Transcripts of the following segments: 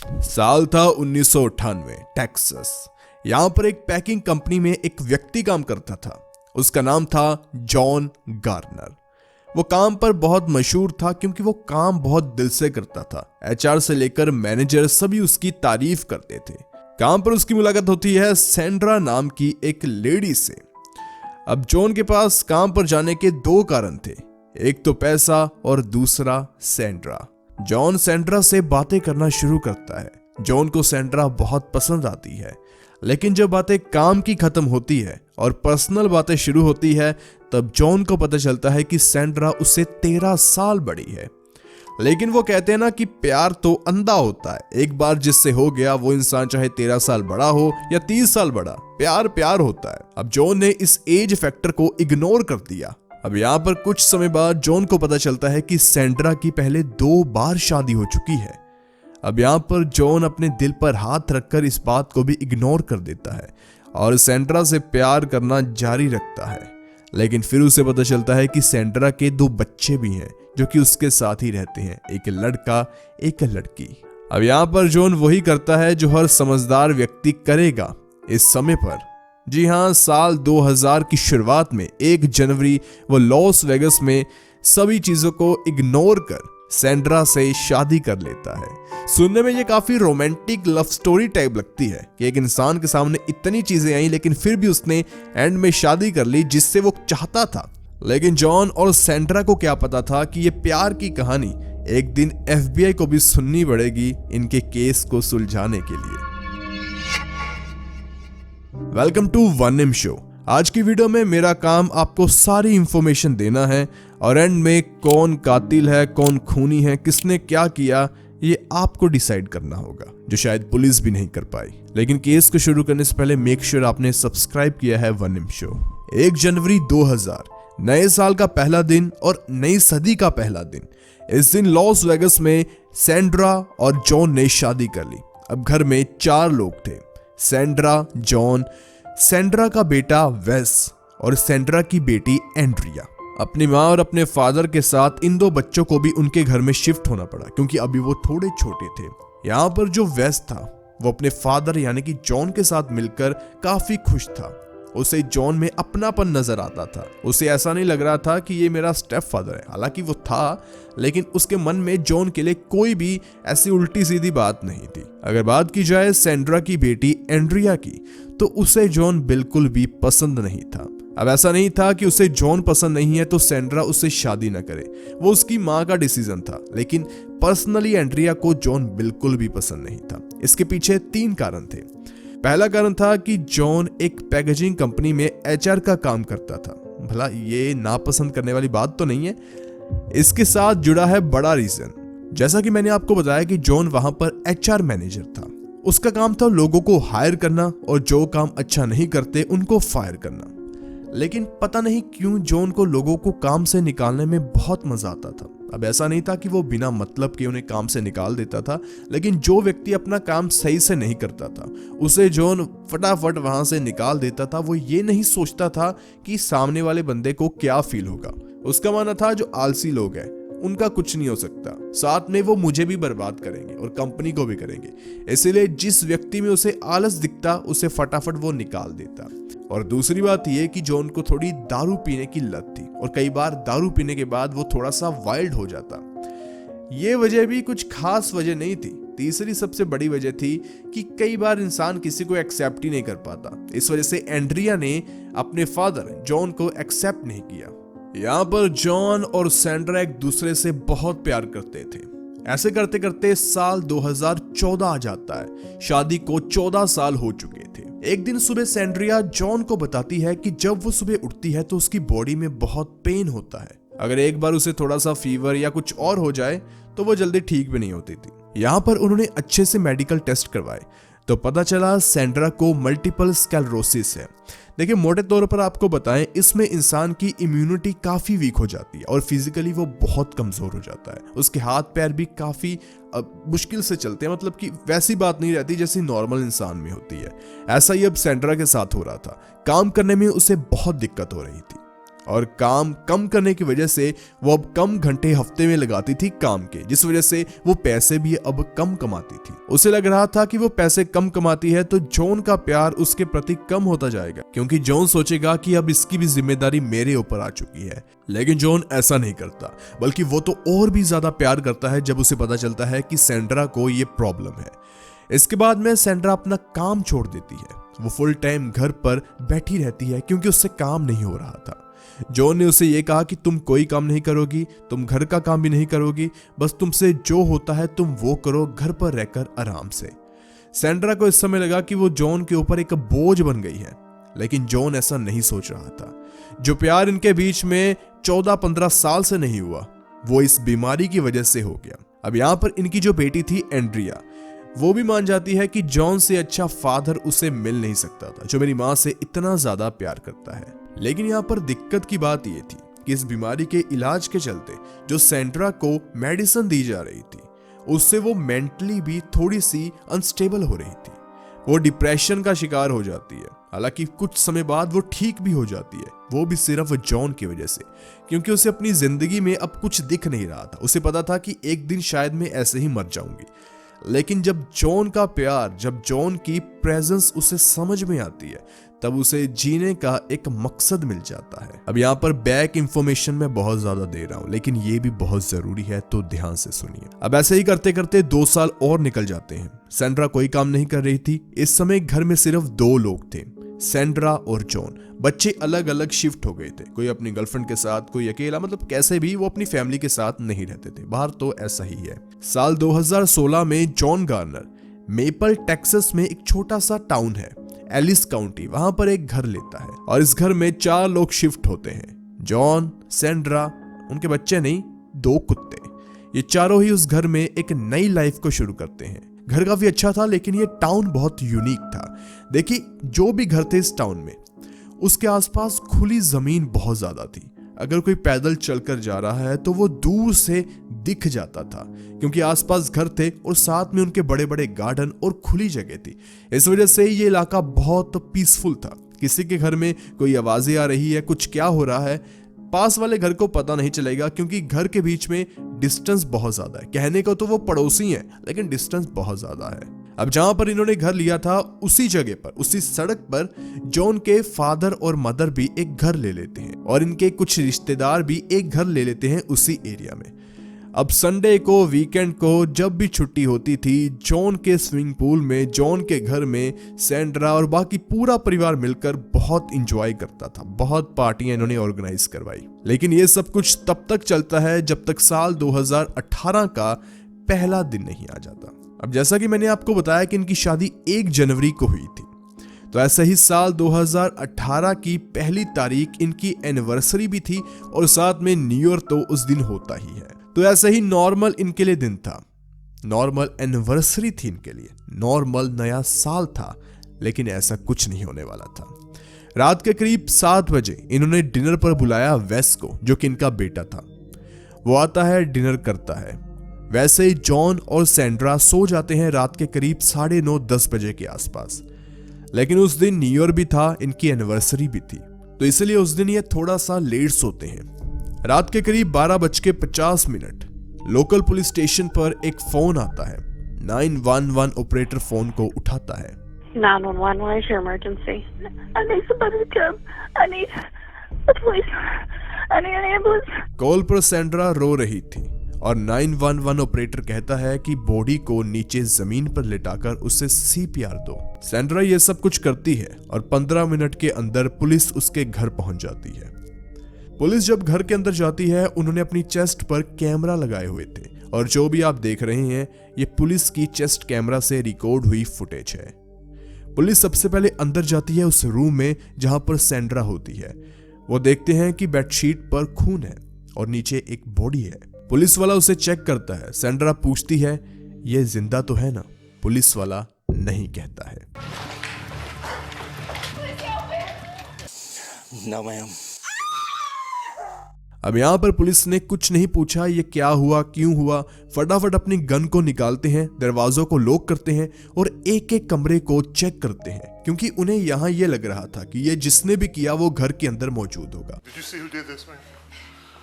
साल था 1998, टेक्सास। यहाँ पर एक पैकिंग कंपनी में एक व्यक्ति काम करता था। उसका नाम था जॉन गार्नर। वो काम पर बहुत मशहूर था क्योंकि वो काम बहुत दिल से करता था। एचआर से लेकर मैनेजर सभी उसकी तारीफ करते थे। काम पर उसकी मुलाकात होती है सैंड्रा नाम की एक लेडी से। अब जॉन के पास काम पर जाने के दो कारण थे, एक तो पैसा और दूसरा सैंड्रा। जॉन सैंड्रा से बातें करना शुरू करता है। जॉन को सैंड्रा बहुत पसंद आती है, लेकिन जब बातें काम की खत्म होती है और पर्सनल बातें शुरू होती है तब जॉन को पता चलता है कि सैंड्रा उससे 13 साल बड़ी है। लेकिन वो कहते हैं ना कि प्यार तो अंधा होता है, एक बार जिससे हो गया वो इंसान चाहे 13 साल बड़ा हो या 30 साल बड़ा, प्यार प्यार होता है। अब जॉन ने इस एज फैक्टर को इग्नोर कर दिया। अब यहाँ पर कुछ समय बाद जॉन को पता चलता है कि सैंड्रा की पहले 2 बार शादी हो चुकी है। अब यहाँ पर जॉन अपने दिल पर हाथ रखकर इस बात को भी इग्नोर कर देता है और सैंड्रा से प्यार करना जारी रखता है। लेकिन फिर उसे पता चलता है कि सैंड्रा के 2 बच्चे भी हैं जो कि उसके साथ ही रहते हैं, एक लड़का एक लड़की। अब यहाँ पर जॉन वही करता है जो हर समझदार व्यक्ति करेगा इस समय पर। जी हाँ, साल 2000 की शुरुआत में 1 जनवरी वो लॉस वेगस में सभी चीजों को इग्नोर कर सैंड्रा से शादी कर लेता है। सुनने में ये काफी रोमांटिक लव स्टोरी टाइप लगती है कि एक इंसान के सामने इतनी चीजें आई लेकिन फिर भी उसने एंड में शादी कर ली जिससे वो चाहता था। लेकिन जॉन और सैंड्रा को क्या पता था कि ये प्यार की कहानी एक दिन FBI को भी सुननी पड़ेगी इनके केस को सुलझाने के लिए। वेलकम टू वनिम शो। आज की वीडियो में मेरा काम आपको सारी इंफॉर्मेशन देना है और एंड में कौन कातिल है, कौन खूनी है, किसने क्या किया, ये आपको डिसाइड करना होगा, जो शायद पुलिस भी नहीं कर पाई। लेकिन केस को शुरू करने से पहले मेक श्योर आपने सब्सक्राइब किया है वनिम शो। 1 जनवरी 2000, नए साल का पहला दिन और नई सदी का पहला दिन। इस दिन लॉस वेगस में सैंड्रा और जॉन ने शादी कर ली। अब घर में 4 लोग थे, सैंड्रा, जॉन, सैंड्रा का बेटा वेस और सैंड्रा की बेटी एंड्रिया। अपनी माँ और अपने फादर के साथ इन 2 बच्चों को भी उनके घर में शिफ्ट होना पड़ा क्योंकि अभी वो थोड़े छोटे थे। यहाँ पर जो वेस था वो अपने फादर यानी कि जॉन के साथ मिलकर काफी खुश था। उसे जॉन में अपनापन नजर आता था। उसे ऐसा नहीं लग रहा था कि ये मेरा स्टेप फादर है, हालांकि वो था, लेकिन उसके मन में जॉन के लिए कोई भी ऐसी उल्टी सीधी बात नहीं थी। अगर बात की जाए सैंड्रा की बेटी एंड्रिया की, तो उसे जॉन बिल्कुल भी पसंद नहीं था। अब ऐसा नहीं था कि उसे जॉन पसंद नहीं है तो सैंड्रा उससे शादी न करे, वो उसकी माँ का डिसीजन था। लेकिन पर्सनली एंड्रिया को जॉन बिल्कुल भी पसंद नहीं था। इसके पीछे 3 कारण थे। पहला कारण था कि जॉन एक पैकेजिंग कंपनी में HR का काम करता था। भला ये नापसंद करने वाली बात तो नहीं है। इसके साथ जुड़ा है बड़ा रीजन। जैसा कि मैंने आपको बताया कि जॉन वहां पर HR मैनेजर था। उसका काम था लोगों को हायर करना और जो काम अच्छा नहीं करते उनको फायर करना। लेकिन पता नहीं क्यों जॉन को लोगों को काम से निकालने में बहुत मजा आता था। अब ऐसा नहीं था कि वो बिना मतलब के उन्हें काम से निकाल देता था, लेकिन जो व्यक्ति अपना काम सही से नहीं करता था उसे जॉन फटाफट वहां से निकाल देता था। वो ये नहीं सोचता था कि सामने वाले बंदे को क्या फील होगा। उसका मानना था जो आलसी लोग हैं उनका कुछ नहीं हो सकता, साथ में वो मुझे भी बर्बाद करेंगे और कंपनी को भी करेंगे। इसीलिए जिस व्यक्ति में उसे आलस दिखता उसे फटाफट वो निकाल देता। और दूसरी बात यह कि जॉन को थोड़ी दारू पीने की लत थी और कई बार दारू पीने के बाद वो थोड़ा सा वाइल्ड हो जाता। ये वजह भी कुछ खास वजह नहीं थी। तीसरी सबसे बड़ी वजह थी कि कई बार इंसान किसी को एक्सेप्ट ही नहीं कर पाता। इस वजह से एंड्रिया ने अपने फादर जॉन को एक्सेप्ट नहीं किया। यहाँ पर जॉन और सैंड्रा एक दूसरे से बहुत प्यार करते थे। ऐसे करते करते साल 2014 आ जाता है। शादी को 14 साल हो चुके थे। एक दिन सुबह सैंड्रिया जॉन को बताती है कि जब वो सुबह उठती है तो उसकी बॉडी में बहुत पेन होता है। अगर एक बार उसे थोड़ा सा फीवर या कुछ और हो जाए तो वो जल्दी ठीक भी नहीं होती थी। यहाँ पर उन्होंने अच्छे से मेडिकल टेस्ट करवाए तो पता चला सैंड्रा को मल्टीपल स्क्लेरोसिस है। देखिए, मोटे तौर पर आपको बताएं, इसमें इंसान की इम्यूनिटी काफी वीक हो जाती है और फिजिकली वो बहुत कमजोर हो जाता है। उसके हाथ पैर भी काफी मुश्किल से चलते हैं, मतलब कि वैसी बात नहीं रहती जैसी नॉर्मल इंसान में होती है। ऐसा ही अब सैंड्रा के साथ हो रहा था। काम करने में उसे बहुत दिक्कत हो रही थी। और काम कम करने की वजह से वो अब कम घंटे हफ्ते में लगाती थी काम के, जिस वजह से वो पैसे भी अब कम कमाती थी। उसे लग रहा था कि वो पैसे कम कमाती है तो जॉन का प्यार उसके प्रति कम होता जाएगा, क्योंकि जॉन सोचेगा कि अब इसकी भी जिम्मेदारी मेरे ऊपर आ चुकी है। लेकिन जॉन ऐसा नहीं करता, बल्कि वो तो और भी ज्यादा प्यार करता है जब उसे पता चलता है कि सैंड्रा को ये प्रॉब्लम है। इसके बाद में सैंड्रा अपना काम छोड़ देती है। वो फुल टाइम घर पर बैठी रहती है क्योंकि उससे काम नहीं हो रहा था। जॉन ने उसे ये कहा कि तुम कोई काम नहीं करोगी, तुम घर का काम भी नहीं करोगी, बस तुमसे जो होता है तुम वो करो, घर पर रहकर आराम से। सैंड्रा को इस समय लगा कि वो जॉन के ऊपर एक बोझ बन गई है, लेकिन जॉन ऐसा नहीं सोच रहा था। जो प्यार इनके बीच में 14-15 साल से नहीं हुआ, वो इस बीमारी की वजह से हो गया। अब यहाँ पर इनकी जो बेटी थी एंड्रिया, वो भी मान जाती है कि जॉन से अच्छा फादर उसे मिल नहीं सकता था, जो मेरी माँ से इतना ज्यादा प्यार करता है। लेकिन यहाँ पर दिक्कत की बात ये थी कि इस बीमारी के इलाज के चलते जो सैंड्रा को मेडिसिन दी जा रही थी, उससे वो मेंटली भी थोड़ी सी अनस्टेबल हो रही थी। वो डिप्रेशन का शिकार हो जाती है। हालांकि कुछ समय बाद वो ठीक भी हो जाती है, वो भी सिर्फ जॉन की वजह से, क्योंकि उसे अपनी जिंदगी में अब कुछ दिख नहीं रहा था। उसे पता था कि एक दिन शायद मैं ऐसे ही मर जाऊंगी। लेकिन जब जॉन का प्यार, जब जॉन की प्रेजेंस उसे समझ में आती है, तब उसे जीने का एक मकसद मिल जाता है। अब यहाँ पर बैक इंफॉर्मेशन मैं बहुत ज्यादा दे रहा हूँ, लेकिन ये भी बहुत जरूरी है, तो ध्यान से सुनिए। अब ऐसे ही करते करते 2 साल और निकल जाते हैं। सैंड्रा कोई काम नहीं कर रही थी। इस समय घर में सिर्फ 2 लोग थे, सैंड्रा और जॉन। बच्चे अलग अलग शिफ्ट हो गए थे, कोई अपनी गर्लफ्रेंड के साथ, कोई अकेला, मतलब कैसे भी वो अपनी फैमिली के साथ नहीं रहते थे। बाहर तो ऐसा ही है। साल 2016 में जॉन गार्नर मेपल टेक्सास में एक छोटा सा टाउन है, एलिस काउंटी, वहां पर एक घर लेता है और इस घर में 4 लोग शिफ्ट होते हैं। जॉन, सैंड्रा, उनके बच्चे नहीं, 2 कुत्ते। ये चारों ही उस घर में एक नई लाइफ को शुरू करते हैं। घर काफी अच्छा था, लेकिन ये टाउन बहुत यूनिक था। देखिए, जो भी घर थे इस टाउन में, उसके आसपास खुली जमीन बहुत ज्यादा थी। अगर कोई पैदल चलकर जा रहा है तो वो दूर से दिख जाता था, क्योंकि आसपास घर थे और साथ में उनके बड़े बड़े गार्डन और खुली जगह थी। इस वजह से ये इलाका बहुत पीसफुल था। किसी के घर में कोई आवाजें आ रही है, कुछ क्या हो रहा है, पास वाले घर को पता नहीं चलेगा, क्योंकि घर के बीच में डिस्टेंस बहुत ज्यादा है। कहने को तो वो पड़ोसी हैं, लेकिन डिस्टेंस बहुत ज्यादा है। अब जहां पर इन्होंने घर लिया था, उसी जगह पर, उसी सड़क पर जॉन के फादर और मदर भी एक घर ले लेते हैं और इनके कुछ रिश्तेदार भी एक घर ले लेते हैं उसी एरिया में। अब संडे को, वीकेंड को, जब भी छुट्टी होती थी, जॉन के स्विमिंग पूल में, जॉन के घर में सैंड्रा और बाकी पूरा परिवार मिलकर बहुत इंजॉय करता था। बहुत पार्टियां इन्होंने ऑर्गेनाइज करवाई। लेकिन ये सब कुछ तब तक चलता है जब तक साल 2018 का पहला दिन नहीं आ जाता। अब जैसा कि मैंने आपको बताया कि इनकी शादी 1 जनवरी को हुई थी, तो ऐसे ही साल 2018 की पहली तारीख इनकी एनिवर्सरी भी थी और साथ में न्यू ईयर तो उस दिन होता ही है। तो ऐसे ही नॉर्मल इनके लिए दिन था, नॉर्मल एनिवर्सरी थी इनके लिए, नॉर्मल नया साल था। लेकिन ऐसा कुछ नहीं होने वाला था। रात के करीब 7 बजे इन्होंने डिनर पर बुलाया वेस को, जो कि इनका बेटा था। वो आता है, डिनर करता है। वैसे ही जॉन और सैंड्रा सो जाते हैं रात के करीब 9:30-10 बजे के आसपास। लेकिन उस दिन न्यू ईयर भी था, इनकी एनिवर्सरी भी थी, तो इसलिए उस दिन ये थोड़ा सा लेट सोते हैं। रात के करीब 12:50 लोकल पुलिस स्टेशन पर एक फोन आता है। 911 ऑपरेटर फोन को उठाता है। 911, what is your emergency? I need somebody to come. I need the police. I need an ambulance. Call पर सैंड्रा रो रही थी और 911 ऑपरेटर कहता है कि बॉडी को नीचे जमीन पर लेटाकर उसे CPR दो। सैंड्रा ये सब कुछ करती है और 15 मिनट के अंदर पुलिस उसके घर पहुंच जाती है। पुलिस जब घर के अंदर जाती है, उन्होंने अपनी चेस्ट पर कैमरा लगाए हुए थे और जो भी आप देख रहे हैं, ये पुलिस की चेस्ट कैमरा से रिकॉर्ड हुई फुटेज है। पुलिस सबसे पहले अंदर जाती है उस रूम में जहां पर सैंड्रा होती है। वो देखते हैं कि बेडशीट पर खून है और नीचे एक बॉडी है। पुलिस वाला उसे चेक करता है। सैंड्रा पूछती है, ये जिंदा तो है ना? पुलिस वाला नहीं कहता है। No, ma'am. अब यहाँ पर पुलिस ने कुछ नहीं पूछा ये क्या हुआ क्यों हुआ, फटाफट अपनी गन को निकालते हैं, दरवाजों को लॉक करते हैं और एक एक कमरे को चेक करते हैं, क्योंकि उन्हें यहाँ ये लग रहा था कि ये जिसने भी किया वो घर के अंदर मौजूद होगा। Did you see who did this, man?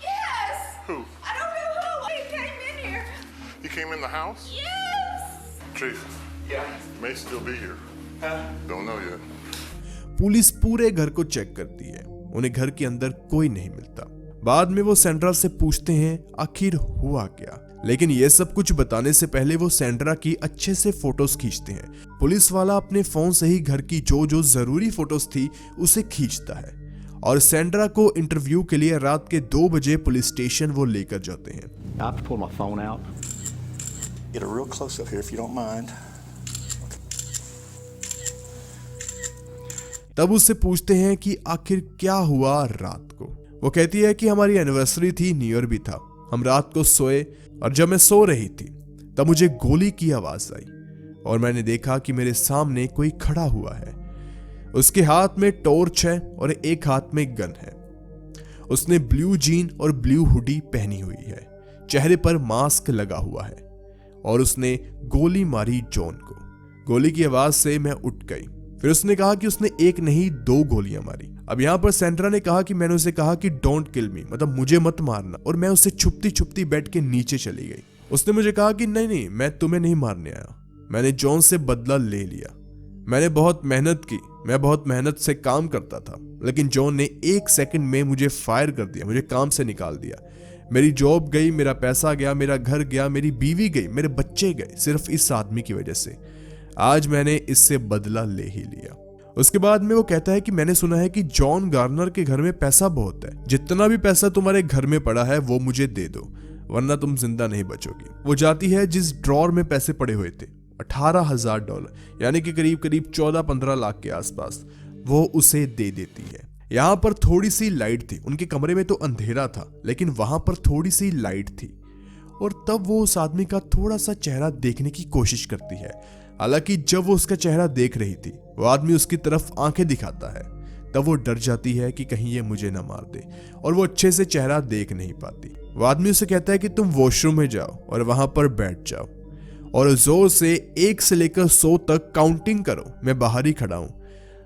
Yes! Who? I don't know who. He came in here. He came in the house? Yes! Chief. Yeah. May still be here. Huh? Don't know yet. Police पूरे घर को check करती है, उन्हें घर के अंदर कोई नहीं मिलता। बाद में वो सैंड्रा से पूछते हैं आखिर हुआ क्या, लेकिन ये सब कुछ बताने से पहले वो सैंड्रा की अच्छे से फोटोज खींचते हैं। पुलिस वाला अपने फोन से ही घर की जो जो जरूरी फोटोज थी उसे खींचता है और सैंड्रा को इंटरव्यू के लिए रात के 2 बजे पुलिस स्टेशन वो लेकर जाते हैं। I have to pull my phone out. Get a real close up here if you don't mind. तब उससे पूछते हैं कि आखिर क्या हुआ रात को। वो कहती है कि हमारी एनिवर्सरी थी, न्यू ईयर भी था, हम रात को सोए और जब मैं सो रही थी तब मुझे गोली की आवाज आई और मैंने देखा कि मेरे सामने कोई खड़ा हुआ है। उसके हाथ में टॉर्च है और एक हाथ में गन है। उसने ब्लू जीन और ब्लू हुडी पहनी हुई है, चेहरे पर मास्क लगा हुआ है और उसने गोली मारी जॉन को। गोली की आवाज से मैं उठ गई। फिर उसने कहा कि उसने एक नहीं 2 गोलियां मारी। अब यहाँ पर सैंड्रा ने कहा कि मैंने उसे कहा कि डोंट किल मी, मतलब मुझे मत मारना, और मैं उससे छुपती छुपती बेड के नीचे चली गई। उसने मुझे कहा कि नहीं मैं तुम्हें नहीं मारने आया, मैंने जॉन से बदला ले लिया, मैंने बहुत मेहनत की, मैं बहुत मेहनत से काम करता था, लेकिन जॉन ने 1 सेकंड में मुझे फायर कर दिया, मुझे काम से निकाल दिया। मेरी जॉब गई, मेरा पैसा गया, मेरा घर गया, मेरी बीवी गई, मेरे बच्चे गए, सिर्फ इस आदमी की वजह से। आज मैंने इससे बदला ले ही लिया। उसके बाद में वो कहता है कि मैंने सुना है कि जॉन गार्नर के घर में पैसा बहुत है, जितना भी पैसा तुम्हारे घर में पड़ा है वो मुझे दे दो, वरना तुम जिंदा नहीं बचोगी। वो जाती है जिस ड्रॉर में पैसे पड़े हुए थे, $18,000 यानी कि करीब करीब 14-15 लाख के आसपास, वो उसे दे देती है। यहाँ पर थोड़ी सी लाइट थी, उनके कमरे में तो अंधेरा था लेकिन वहां पर थोड़ी सी लाइट थी और तब वो उस आदमी का थोड़ा सा चेहरा देखने की कोशिश करती है। हालांकि जब वो उसका चेहरा देख रही थी, वो आदमी उसकी तरफ आंखें दिखाता है, तब वो डर जाती है कि कहीं ये मुझे ना मार दे और वो अच्छे से चेहरा देख नहीं पाती। वो आदमी उसे कहता है कि तुम वॉशरूम में जाओ और वहां पर बैठ जाओ और जोर से 1 से लेकर 100 तक काउंटिंग करो, मैं बाहर ही खड़ा हूं।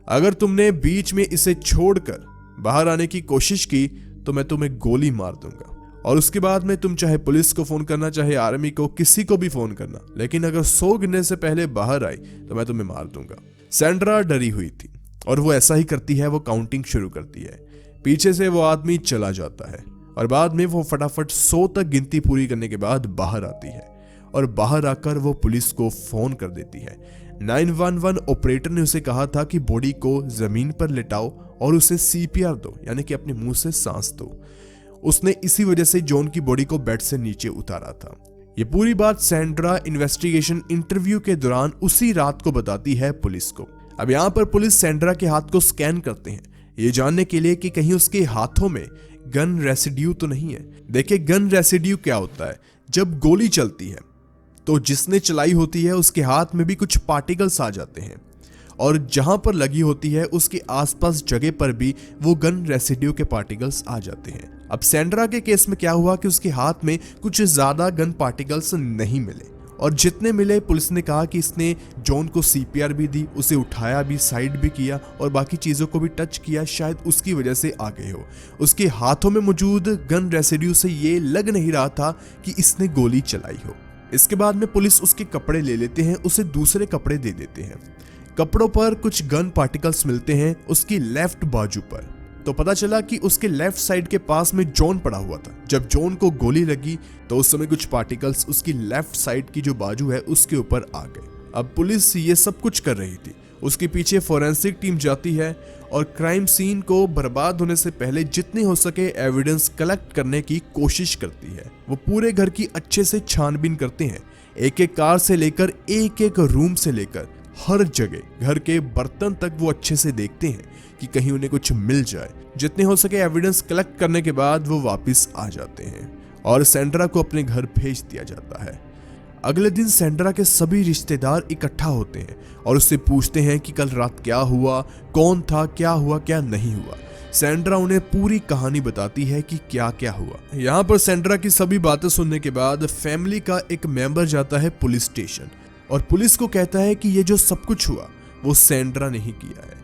अगर तुमने बीच में इसे छोड़कर बाहर आने की कोशिश की तो मैं तुम्हें गोली मार दूंगा और उसके बाद में तुम चाहे पुलिस को फोन करना, चाहे आर्मी को, किसी को भी फोन करना, लेकिन अगर 100 गिनने से पहले बाहर आई तो मैं तुम्हें मार दूंगा। सैंड्रा डरी हुई थी और वो ऐसा ही करती है, वो काउंटिंग शुरू करती है। पीछे से वो आदमी चला जाता है और बाद में वो फटाफट 100 तक गिनती पूरी करने के बाद बाहर आती है और बाहर आकर वो पुलिस को फोन कर देती है। 911 ऑपरेटर ने उसे कहा था कि बॉडी को जमीन पर लेटाओ और उसे CPR दो, यानी कि अपने मुंह से सांस दो। उसने इसी वजह से जॉन की बॉडी को बेड से नीचे उतारा था। ये पूरी बात सैंड्रा इन्वेस्टिगेशन इंटरव्यू के दौरान उसी रात को बताती है पुलिस को। अब यहाँ पर पुलिस सैंड्रा के हाथ को स्कैन करते हैं, ये जानने के लिए कि कहीं उसके हाथों में गन रेसिड्यू तो नहीं है। देखिए, गन रेसिड्यू क्या होता है, जब गोली चलती है तो जिसने चलाई होती है उसके हाथ में भी कुछ पार्टिकल्स आ जाते हैं और जहां पर लगी होती है उसके आसपास जगह पर भी वो गन रेसिड्यू के पार्टिकल्स आ जाते हैं। अब सैंड्रा के केस में क्या हुआ कि उसके हाथ में कुछ ज्यादा गन पार्टिकल्स नहीं मिले और जितने मिले पुलिस ने कहा कि इसने जॉन को CPR भी दी, उसे उठाया भी, साइड भी किया और बाकी चीजों को भी टच किया, शायद उसकी वजह से आ गए हो। उसके हाथों में मौजूद गन रेसिड्यू से ये लग नहीं रहा था कि इसने गोली चलाई हो। इसके बाद में पुलिस उसके कपड़े ले लेते हैं, उसे दूसरे कपड़े दे देते हैं। कपड़ों पर कुछ गन पार्टिकल्स मिलते हैं उसकी लेफ्ट बाजू पर, तो पता चला कि उसके लेफ्ट साइड के पास में जॉन पड़ा हुआ था। जब जॉन को गोली लगी तो उस समय कुछ पार्टिकल्स उसकी लेफ्ट साइड की जो बाजू है उसके ऊपर आ गए। अब पुलिस ये सब कुछ कर रही थी, उसके पीछे फोरेंसिक टीम जाती है और क्राइम सीन को बर्बाद होने से पहले जितनी हो सके एविडेंस कलेक्ट करने की कोशिश करती है। वो पूरे घर की अच्छे से छानबीन करते हैं, एक एक कार से लेकर एक एक रूम से लेकर हर जगह, घर के बर्तन तक वो अच्छे से देखते हैं कि कहीं उन्हें कुछ मिल जाए। जितने हो सके एविडेंस कलेक्ट करने के बाद वो वापस आ जाते हैं और सैंड्रा को अपने घर भेज दिया जाता है। अगले दिन सैंड्रा के सभी रिश्तेदार इकट्ठा होते हैं और उससे पूछते हैं कि कल रात क्या हुआ, कौन था, क्या हुआ क्या नहीं हुआ। सैंड्रा उन्हें पूरी कहानी बताती है कि क्या क्या हुआ। यहाँ पर सैंड्रा की सभी बातें सुनने के बाद फैमिली का एक मेंबर जाता है पुलिस स्टेशन और पुलिस को कहता है कि ये जो सब कुछ हुआ वो सैंड्रा ने ही किया है।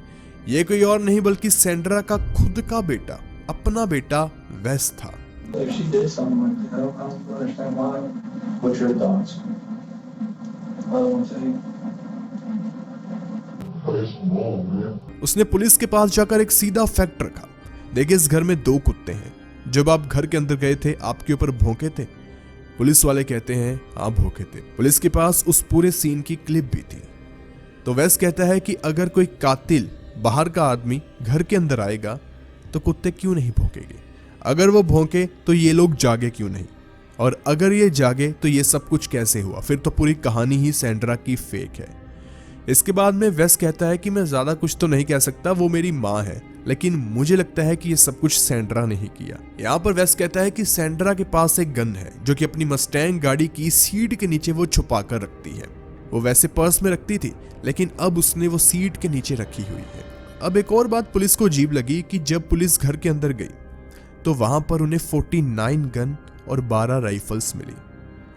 ये कोई और नहीं बल्कि सैंड्रा का खुद का बेटा, अपना बेटा वेस था। If she did something like that, I don't understand why. What's your thoughts? I don't want to say. उसने पुलिस के पास जाकर एक सीधा फैक्ट रखा। देखिए, इस घर में 2 कुत्ते हैं। जब आप घर के अंदर गए थे आपके ऊपर भौंके थे? पुलिस वाले कहते हैं हाँ भौंके थे। पुलिस के पास उस पूरे सीन की क्लिप भी थी। तो वेस कहता है कि अगर कोई कातिल बाहर का आदमी घर के अंदर आएगा तो कुत्ते क्यों नहीं भौंकेंगे? अगर वो भौंके तो ये लोग जागे क्यों नहीं? और अगर ये जागे तो ये सब कुछ कैसे हुआ? फिर तो पूरी कहानी ही सैंड्रा की फेक है। इसके बाद में वेस कहता है कि मैं ज्यादा कुछ तो नहीं कह सकता, वो मेरी माँ है, लेकिन मुझे लगता है कि ये सब कुछ सैंड्रा ने ही किया। यहाँ पर वेस कहता है कि सैंड्रा के पास एक गन है जो कि अपनी मस्टैंग गाड़ी की सीट के नीचे वो छुपा कर रखती है। वो वैसे पर्स में रखती थी, लेकिन अब उसने वो सीट के नीचे रखी हुई है। अब एक और बात पुलिस को अजीब लगी कि जब पुलिस घर के अंदर गई तो वहां पर उन्हें 49 गन और 12 राइफल्स मिली।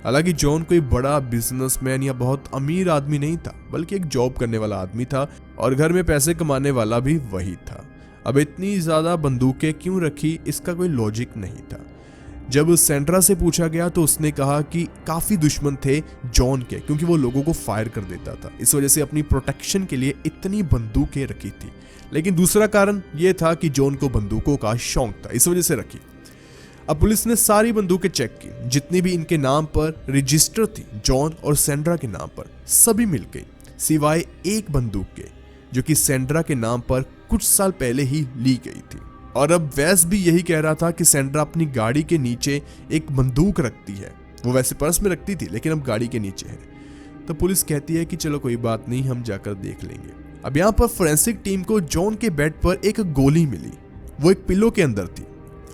हालांकि जॉन कोई बड़ा बिजनेसमैन या बहुत अमीर आदमी नहीं था, बल्कि एक जॉब करने वाला आदमी था और घर में पैसे कमाने वाला भी वही था। अब इतनी ज्यादा बंदूकें क्यों रखी, इसका कोई लॉजिक नहीं था। जब सैंड्रा से पूछा गया तो उसने कहा कि काफी दुश्मन थे जॉन के, क्योंकि वो लोगों को फायर कर देता था, इस वजह से अपनी प्रोटेक्शन के लिए इतनी बंदूकें रखी थी। लेकिन दूसरा कारण यह था कि जॉन को बंदूकों का शौक था, इस वजह से रखी। अब पुलिस ने सारी बंदूकें चेक की, जितनी भी इनके नाम पर रजिस्टर थी जॉन और सैंड्रा के नाम पर, सभी मिल गई सिवाय एक बंदूक के जो कि सैंड्रा के नाम पर कुछ साल पहले ही ली गई थी। और अब वेस भी यही कह रहा था कि सैंड्रा अपनी गाड़ी के नीचे एक बंदूक रखती है। वो वैसे पर्स में रखती थी लेकिन अब गाड़ी के नीचे है। तो पुलिस कहती है कि चलो कोई बात नहीं, हम जाकर देख लेंगे। अब यहाँ पर फोरेंसिक टीम को जॉन के बेड पर एक गोली मिली। वो एक पिलो के अंदर थी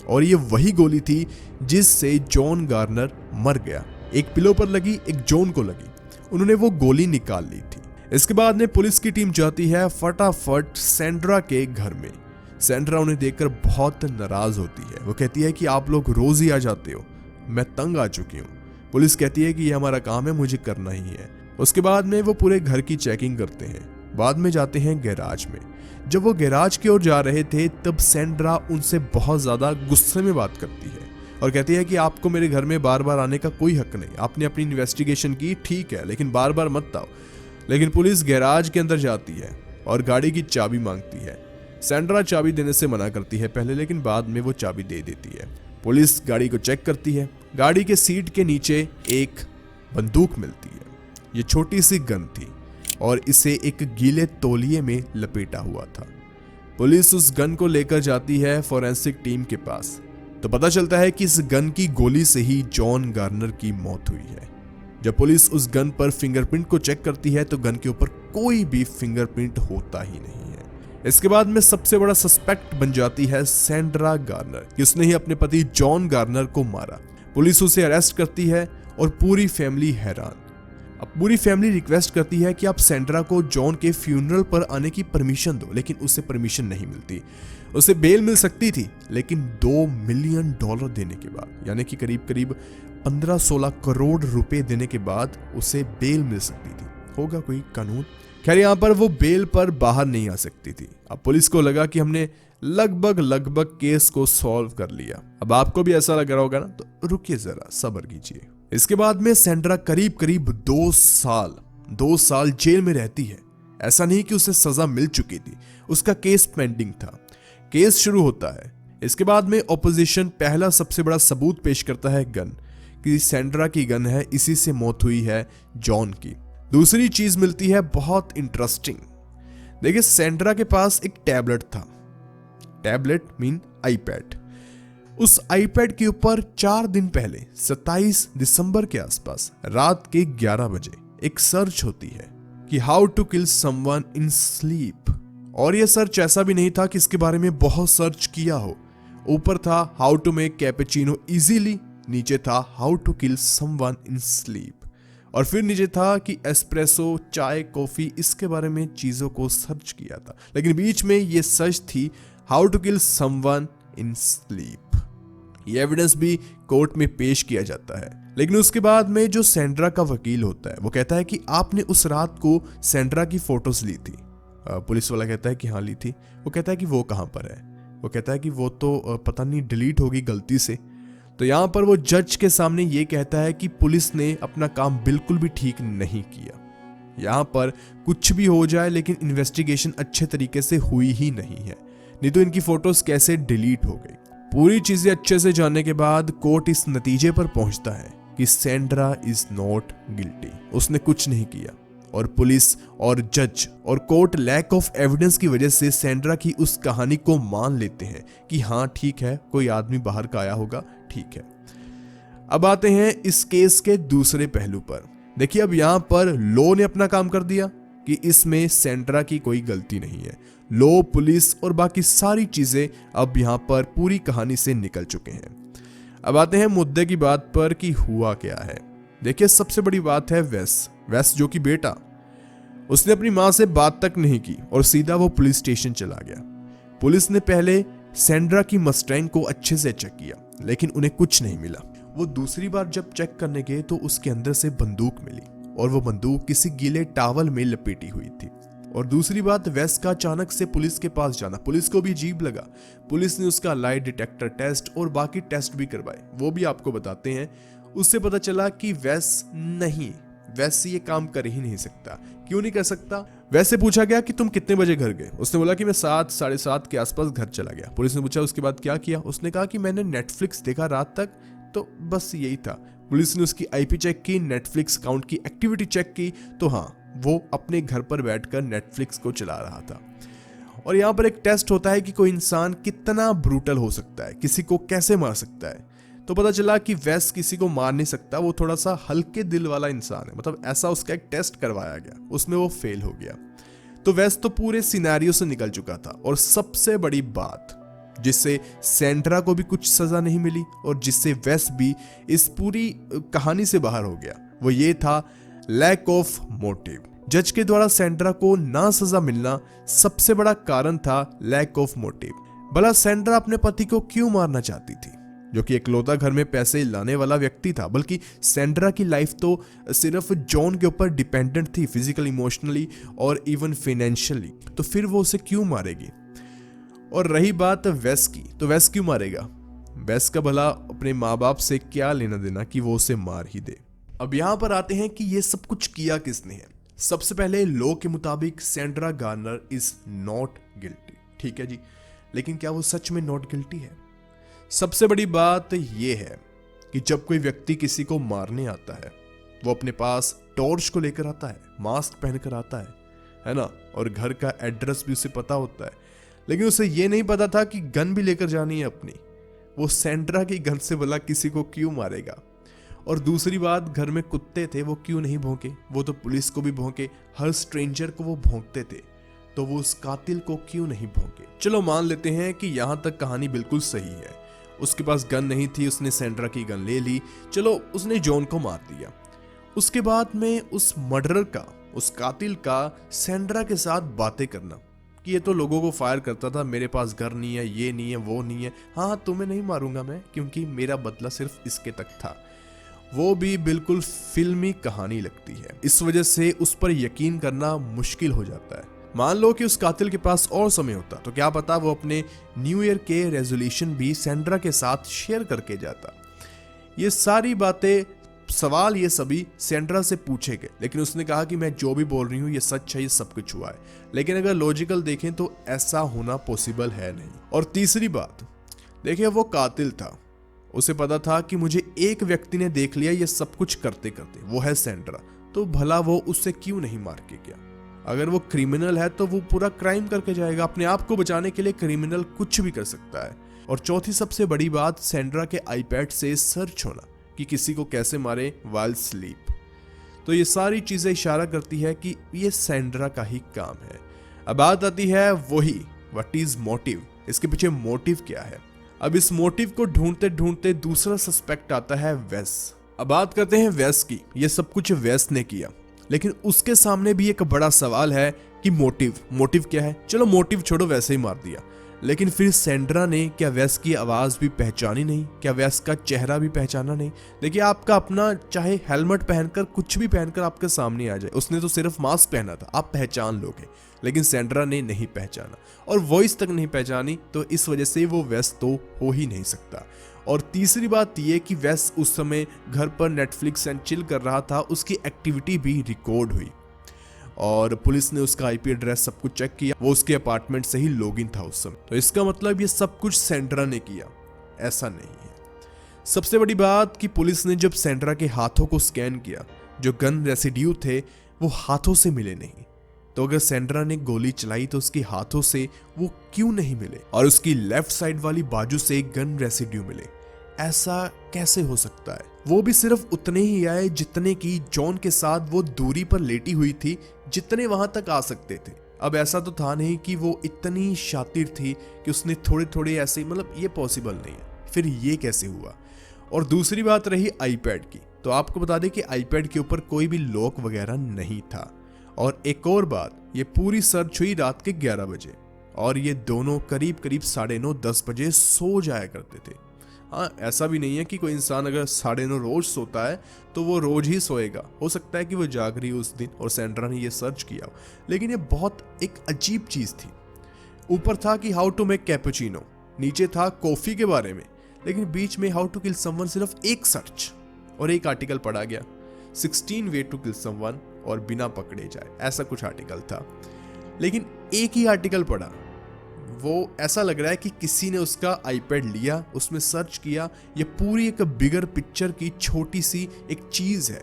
और ये वही गोली थी जिससे जॉन गार्नर मर गया। एक पिलो पर लगी, एक जॉन को लगी। उन्होंने वो गोली निकाल ली थी। इसके बाद में पुलिस की टीम जाती है फटाफट सैंड्रा के घर में। सैंड्रा उन्हें देखकर बहुत नाराज होती है। वो कहती है कि आप लोग रोज ही आ जाते हो, मैं तंग आ चुकी हूँ। पुलिस कहती है कि ये हमारा काम है, मुझे करना ही है। उसके बाद में वो पूरे घर की चेकिंग करते हैं। बाद में जाते हैं गैराज में। जब वो गैराज की ओर जा रहे थे तब सैंड्रा उनसे बहुत ज्यादा गुस्से में बात करती है और कहती है कि आपको मेरे घर में बार बार आने का कोई हक नहीं। आपने अपनी इन्वेस्टिगेशन की, ठीक है, लेकिन बार बार मत आओ। लेकिन पुलिस गैराज के अंदर जाती है और गाड़ी की चाबी मांगती है। सैंड्रा चाबी देने से मना करती है पहले, लेकिन बाद में वो चाबी दे देती है। पुलिस गाड़ी को चेक करती है। गाड़ी के सीट के नीचे एक बंदूक मिलती है। ये छोटी सी गन थी और इसे एक गीले तौलिए में लपेटा हुआ था। पुलिस उस गन को लेकर जाती है फोरेंसिक टीम के पास। तो पता चलता है कि इस गन की गोली से ही जॉन गार्नर की मौत हुई है। जब पुलिस उस गन पर फिंगरप्रिंट को चेक करती है तो गन के ऊपर कोई भी फिंगरप्रिंट होता ही नहीं है। इसके बाद में सबसे बड़ा सस्पेक्ट बन जाती है सैंड्रा गार्नर कि उसने ही अपने पति जॉन गार्नर को मारा। पुलिस उसे अरेस्ट करती है और पूरी फैमिली हैरान। अब पूरी फैमिली रिक्वेस्ट करती है कि आप सैंड्रा को जॉन के फ्यूनरल पर आने की परमिशन दो, लेकिन उसे परमिशन नहीं मिलती। उसे बेल मिल सकती थी, लेकिन $2 मिलियन देने के बाद, यानी कि करीब करीब 15-16 करोड़ रुपए देने के बाद उसे बेल मिल सकती थी। होगा कोई कानून। खैर, यहाँ पर वो बेल पर बाहर नहीं आ सकती थी। अब पुलिस को लगा कि हमने लगभग केस को सॉल्व कर लिया। अब आपको भी ऐसा लग रहा होगा ना, तो रुकिए जरा, सब्र कीजिए। इसके बाद में सैंड्रा करीब 2 साल जेल में रहती है। ऐसा नहीं कि उसे सजा मिल चुकी थी, उसका केस पेंडिंग था। केस शुरू होता है। इसके बाद में ऑपोजिशन पहला सबसे बड़ा सबूत पेश करता है गन, कि सैंड्रा की गन है, इसी से मौत हुई है जॉन की। दूसरी चीज मिलती है बहुत इंटरेस्टिंग। देखिए, सैंड्रा के पास एक टैबलेट था। Tablet mean iPad. उस आईपैड के ऊपर 4 दिन पहले 27 दिसंबर के आसपास रात के 11 बजे एक सर्च होती है कि how to kill someone in sleep. और यह सर्च ऐसा भी नहीं था कि इसके बारे में बहुत सर्च किया हो। ऊपर था how to make cappuccino easily, नीचे था how to kill someone in sleep, और फिर नीचे था कि एस्प्रेसो, चाय, कॉफी, इसके बारे में चीजों को सर्च किया था। लेकिन बीच में ये सर्च थी how to kill someone in sleep. ये एविडेंस भी कोर्ट में पेश किया जाता है। लेकिन उसके बाद में जो सैंड्रा का वकील होता है वो कहता है कि आपने उस रात को सैंड्रा की फोटोज ली थी। पुलिस वाला कहता है कि हाँ ली थी। वो कहता है कि वो कहाँ पर है। वो कहता है कि वो तो पता नहीं डिलीट होगी गलती से। तो यहाँ पर वो जज के सामने ये कहता है कि पुलिस ने अपना काम बिल्कुल भी ठीक नहीं किया। यहाँ पर कुछ भी हो जाए लेकिन इन्वेस्टिगेशन अच्छे तरीके से हुई ही नहीं है, नहीं तो इनकी फोटोज कैसे डिलीट हो गई। पूरी चीजें अच्छे से जानने के बाद कोर्ट इस नतीजे पर पहुंचता है कि सैंड्रा इज नॉट गिल्टी, उसने कुछ नहीं किया। और पुलिस और जज और कोर्ट लैक ऑफ एविडेंस की वजह से सैंड्रा की उस कहानी को मान लेते हैं कि हाँ ठीक है, कोई आदमी बाहर का आया होगा, ठीक है। अब आते हैं इस केस के दूसरे पहलू पर। देखिए अब यहाँ पर लॉ ने अपना काम कर दिया कि इसमें सैंड्रा की कोई गलती नहीं है। लॉ, पुलिस और बाकी सारी चीजें अब यहाँ पर पूरी कहानी से निकल चुके हैं। अब आते हैं मुद्दे की बात पर कि हुआ क्या है। देखिए सबसे बड़ी बात है वेस जो कि बेटा, उसने अपनी मां से बात तक नहीं की और सीधा वो पुलिस स्टेशन चला गया। पुलिस ने पहले सैंड्रा की मस्टैंग को अच्छे से चेक किया लेकिन उन्हें कुछ नहीं मिला। वो दूसरी बार जब चेक करने गए तो उसके अंदर से बंदूक मिली और वो बंदूक किसी गीले टावल में लपेटी हुई थी। और दूसरी बात, वेस का अचानक से पुलिस के पास जाना पुलिस को भी अजीब लगा। पुलिस ने उसका लाई डिटेक्टर टेस्ट और बाकी टेस्ट भी करवाए, वो भी आपको बताते हैं। उससे पता चला कि वेस ये काम कर ही नहीं सकता। क्यों नहीं कर सकता? वैसे पूछा गया कि तुम कितने बजे घर गए? उसने बोला कि मैं 7 साढ़े 7 के आसपास घर चला गया। पुलिस ने पूछा उसके बाद क्या किया? उसने कहा कि मैंने नेटफ्लिक्स देखा रात तक, तो बस यही था। पुलिस ने उसकी आईपी चेक की, नेटफ्लिक्स अकाउंट की एक्टिविटी चेक की, तो हाँ वो अपने घर पर बैठकर नेटफ्लिक्स को चला रहा था। और यहाँ पर एक टेस्ट होता है कि कोई इंसान कितना ब्रूटल हो सकता है, किसी को कैसे मार सकता है। तो पता चला कि वेस किसी को मार नहीं सकता, वो थोड़ा सा हल्के दिल वाला इंसान है। मतलब ऐसा उसका एक टेस्ट करवाया गया, उसमें वो फेल हो गया। तो वेस तो पूरे सिनेरियो से निकल चुका था। और सबसे बड़ी बात जिससे सैंड्रा को भी कुछ सजा नहीं मिली और जिससे वेस भी इस पूरी कहानी से बाहर हो गया, वो ये था लैक ऑफ मोटिव। जज के द्वारा सैंड्रा को ना सजा मिलना सबसे बड़ा कारण था लैक ऑफ मोटिव। भला सैंड्रा अपने पति को क्यों मारना चाहती थी, जो कि इकलौता घर में पैसे लाने वाला व्यक्ति था? बल्कि सैंड्रा की लाइफ तो सिर्फ जॉन के ऊपर डिपेंडेंट थी, फिजिकली, इमोशनली और इवन फाइनेंशियली। तो फिर वो उसे क्यों मारेगी? और रही बात वेस की, तो वेस क्यों मारेगा? वेस का भला अपने माँ बाप से क्या लेना देना कि वो उसे मार ही दे। अब यहाँ पर आते हैं कि ये सब कुछ किया किसने है। सबसे पहले लॉ के मुताबिक Sandra Garner is not guilty, ठीक है जी। लेकिन क्या वो सच में नॉट गिल्टी है? सबसे बड़ी बात यह है कि जब कोई व्यक्ति किसी को मारने आता है, वो अपने पास टॉर्च को लेकर आता है, मास्क पहनकर आता है ना, और घर का एड्रेस भी उसे पता होता है। लेकिन उसे ये नहीं पता था कि गन भी लेकर जानी है अपनी। वो सैंड्रा की गन से भला किसी को क्यों मारेगा? और दूसरी बात, घर में कुत्ते थे, वो क्यों नहीं भौंके? वो तो पुलिस को भी भौंके, हर स्ट्रेंजर को वो भौंकते थे, तो वो उस कातिल को क्यों नहीं भौंके? चलो मान लेते हैं कि यहां तक कहानी बिल्कुल सही है। उसके पास गन नहीं थी, उसने सैंड्रा की गन ले ली, चलो उसने जॉन को मार दिया। उसके बाद में उस मर्डरर का, उस कातिल का सैंड्रा के साथ बातें करना कि ये तो लोगों को फायर करता था, मेरे पास घर नहीं है, ये नहीं है, वो नहीं है, हाँ तुम्हें नहीं मारूंगा मैं क्योंकि मेरा बदला सिर्फ इसके तक था, वो भी बिल्कुल फिल्मी कहानी लगती है। इस वजह से उस पर यकीन करना मुश्किल हो जाता है। मान लो कि उस कातिल के पास और समय होता तो क्या पता वो अपने न्यू ईयर के रेजोल्यूशन भी सैंड्रा के साथ शेयर करके जाता। ये सारी बातें, सवाल ये सभी सैंड्रा से पूछे गए, लेकिन उसने कहा कि मैं जो भी बोल रही हूँ ये सच है, ये सब कुछ हुआ है। लेकिन अगर लॉजिकल देखें तो ऐसा होना पॉसिबल है नहीं। और तीसरी बात, देखिए वो कातिल था, उसे पता था कि मुझे एक व्यक्ति ने देख लिया ये सब कुछ करते करते, वो है सैंड्रा, तो भला वो उससे क्यों नहीं मार के गया? अगर वो क्रिमिनल है तो वो पूरा क्राइम करके जाएगा। अपने आप को बचाने के लिए क्रिमिनल कुछ भी कर सकता है। और चौथी सबसे बड़ी बात, सैंड्रा के आईपैड से सर्च होना कि किसी को कैसे मारे वाइल स्लीप। तो ये सारी चीजें इशारा करती है कि ये सैंड्रा का ही काम है। अब बात आती है वही, व्हाट इज मोटिव, इसके पीछे मोटिव क्या है? अब इस मोटिव को ढूंढते ढूंढते दूसरा सस्पेक्ट आता है वेस। अब बात करते हैं वेस की। ये सब कुछ वेस ने किया, लेकिन उसके सामने भी एक बड़ा सवाल है कि मोटिव क्या है? चलो मोटिव छोड़ो, वैसे ही मार दिया, लेकिन फिर सैंड्रा ने क्या वेस की आवाज भी पहचानी नहीं, क्या वेस का चेहरा भी पहचाना नहीं। देखिए आपका अपना चाहे हेलमेट पहनकर कुछ भी पहनकर आपके सामने आ जाए, उसने तो सिर्फ मास्क पहना था, आप पहचान लोगे, लेकिन सैंड्रा ने नहीं पहचाना और वॉइस तक नहीं पहचानी, तो इस वजह से वो वेस तो हो ही नहीं सकता। और तीसरी बात ये कि वेस उस समय घर पर नेटफ्लिक्स एंड चिल कर रहा था, उसकी एक्टिविटी भी रिकॉर्ड हुई और पुलिस ने उसका आईपी एड्रेस सब कुछ चेक किया, वो उसके अपार्टमेंट से ही लॉगिन था उस समय। तो इसका मतलब ये सब कुछ सैंड्रा ने किया, ऐसा नहीं है। सबसे बड़ी बात कि पुलिस ने जब सैंड्रा के हाथों को स्कैन किया, जो गन रेसिड्यू थे वो हाथों से मिले नहीं। तो अगर सैंड्रा ने गोली चलाई तो उसके हाथों से वो क्यों नहीं मिले और उसकी लेफ्ट साइड वाली बाजू से गन रेसिड्यू मिले, ऐसा कैसे हो सकता है? वो भी सिर्फ उतने ही आए जितने की जॉन के साथ वो दूरी पर लेटी हुई थी, जितने वहां तक आ सकते थे। अब ऐसा तो था नहीं कि वो इतनी शातिर थी कि उसने थोड़े थोड़े ऐसे, मतलब ये पॉसिबल नहीं है। फिर ये कैसे हुआ? और दूसरी बात रही आईपैड की, तो आपको बता दें कि आईपैड के ऊपर कोई भी लॉक वगैरह नहीं था। और एक और बात, ये पूरी सर्च हुई रात के 11 बजे और ये दोनों करीब करीब 9:30-10 बजे सो जाया करते थे। हाँ, ऐसा भी नहीं है कि कोई इंसान अगर 9:30 रोज सोता है तो वो रोज ही सोएगा, हो सकता है कि वो जाग रही हो उस दिन और सैंड्रा ने ये सर्च किया हो। लेकिन ये बहुत एक अजीब चीज थी। ऊपर था कि हाउ टू मेक कैपुचिनो, नीचे था कॉफी के बारे में, लेकिन बीच में हाउ टू किल समवन सिर्फ एक सर्च और एक आर्टिकल पढ़ा गया, 16 वे टू किल समवन और बिना पकड़े जाए, ऐसा कुछ आर्टिकल था। लेकिन एक ही आर्टिकल पढ़ा, वो ऐसा लग रहा है कि किसी ने उसका आईपैड लिया, उसमें सर्च किया, ये पूरी एक बिगर पिक्चर की छोटी सी एक चीज है।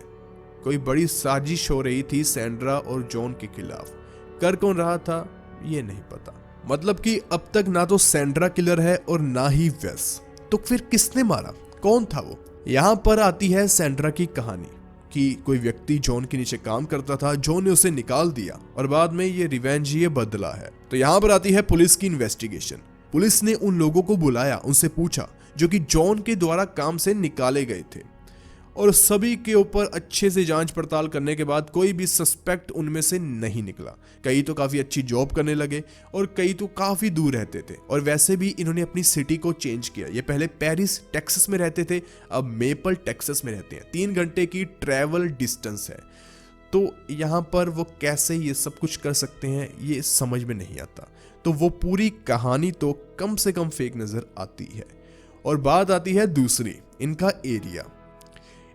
कोई बड़ी साजिश हो रही थी सैंड्रा और जॉन के खिलाफ। कर कौन रहा था ये नहीं पता। मतलब कि अब तक ना तो सैंड्रा किलर है और ना ही वेस, तो फिर किसने मारा, कौन था वो? यहाँ पर आती है सैंड्रा की कहानी कि कोई व्यक्ति जॉन के नीचे काम करता था, जॉन ने उसे निकाल दिया और बाद में ये रिवेंज, ये बदला है। तो यहाँ पर आती है पुलिस की इन्वेस्टिगेशन। पुलिस ने उन लोगों को बुलाया, उनसे पूछा जो कि जॉन के द्वारा काम से निकाले गए थे, और सभी के ऊपर अच्छे से जांच पड़ताल करने के बाद कोई भी सस्पेक्ट उनमें से नहीं निकला। कई तो काफी अच्छी जॉब करने लगे और कई तो काफी दूर रहते थे। और वैसे भी इन्होंने अपनी सिटी को चेंज किया। ये पहले पेरिस टेक्सास में रहते थे, अब मेपल टेक्सास में रहते हैं। 3 घंटे की ट्रैवल डिस्टेंस है। तो यहाँ पर वो कैसे ये सब कुछ कर सकते हैं ये समझ में नहीं आता। तो वो पूरी कहानी तो कम से कम फेक नजर आती है। और बात आती है दूसरी, इनका एरिया।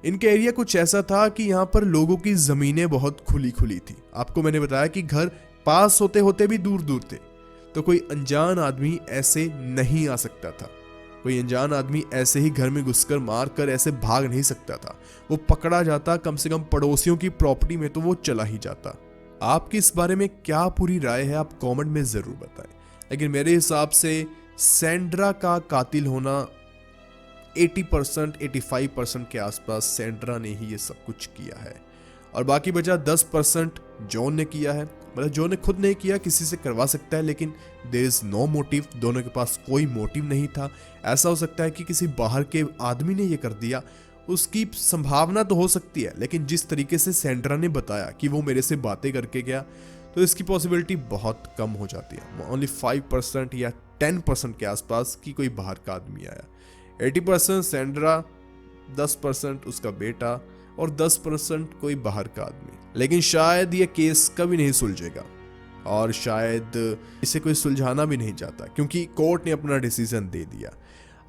इनका एरिया कुछ ऐसा था कि यहाँ पर लोगों की जमीनें बहुत खुली खुली थी। आपको मैंने बताया कि घर पास होते होते भी दूर दूर थे, तो कोई अनजान आदमी ऐसे नहीं आ सकता था। कोई अनजान आदमी ऐसे ही घर में घुसकर मार कर ऐसे भाग नहीं सकता था। वो पकड़ा जाता, कम से कम पड़ोसियों की प्रॉपर्टी में तो वो चला ही जाता। आपकी इस बारे में क्या पूरी राय है, आप कमेंट में जरूर बताएं। लेकिन मेरे हिसाब से सैंड्रा का कातिल होना 80% 85% के आसपास सैंड्रा ने ही ये सब कुछ किया है, और बाकी बचा 10% जॉन ने किया है। मतलब जॉन ने खुद नहीं किया, किसी से करवा सकता है, लेकिन देयर इज नो मोटिव। दोनों के पास कोई मोटिव नहीं था। ऐसा हो सकता है कि किसी बाहर के आदमी ने ये कर दिया, उसकी संभावना तो हो सकती है, लेकिन जिस तरीके से सैंड्रा ने बताया कि वो मेरे से बातें करके गया, तो इसकी पॉसिबिलिटी बहुत कम हो जाती है। ओनली 5% या 10% के आसपास कि कोई बाहर का आदमी आया। 80% सैंड्रा, 10% उसका बेटा और 10% कोई बाहर का आदमी। लेकिन शायद ये केस कभी नहीं सुलझेगा और शायद इसे कोई सुलझाना भी नहीं चाहता, क्योंकि कोर्ट ने अपना डिसीजन दे दिया।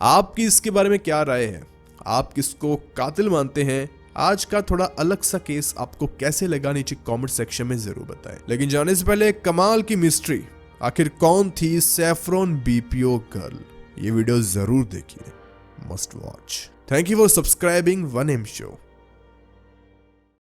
आपकी इसके बारे में क्या राय है? आप किसको कातिल मानते हैं? आज का थोड़ा अलग सा केस आपको कैसे लगा, नीचे कमेंट सेक्शन में जरूर बताएं। लेकिन जाने से पहले कमाल की मिस्ट्री, आखिर कौन थी सैफरॉन बीपीओ गर्ल? ये वीडियो जरूर देखिए, must watch. Thank you for subscribing 1M show.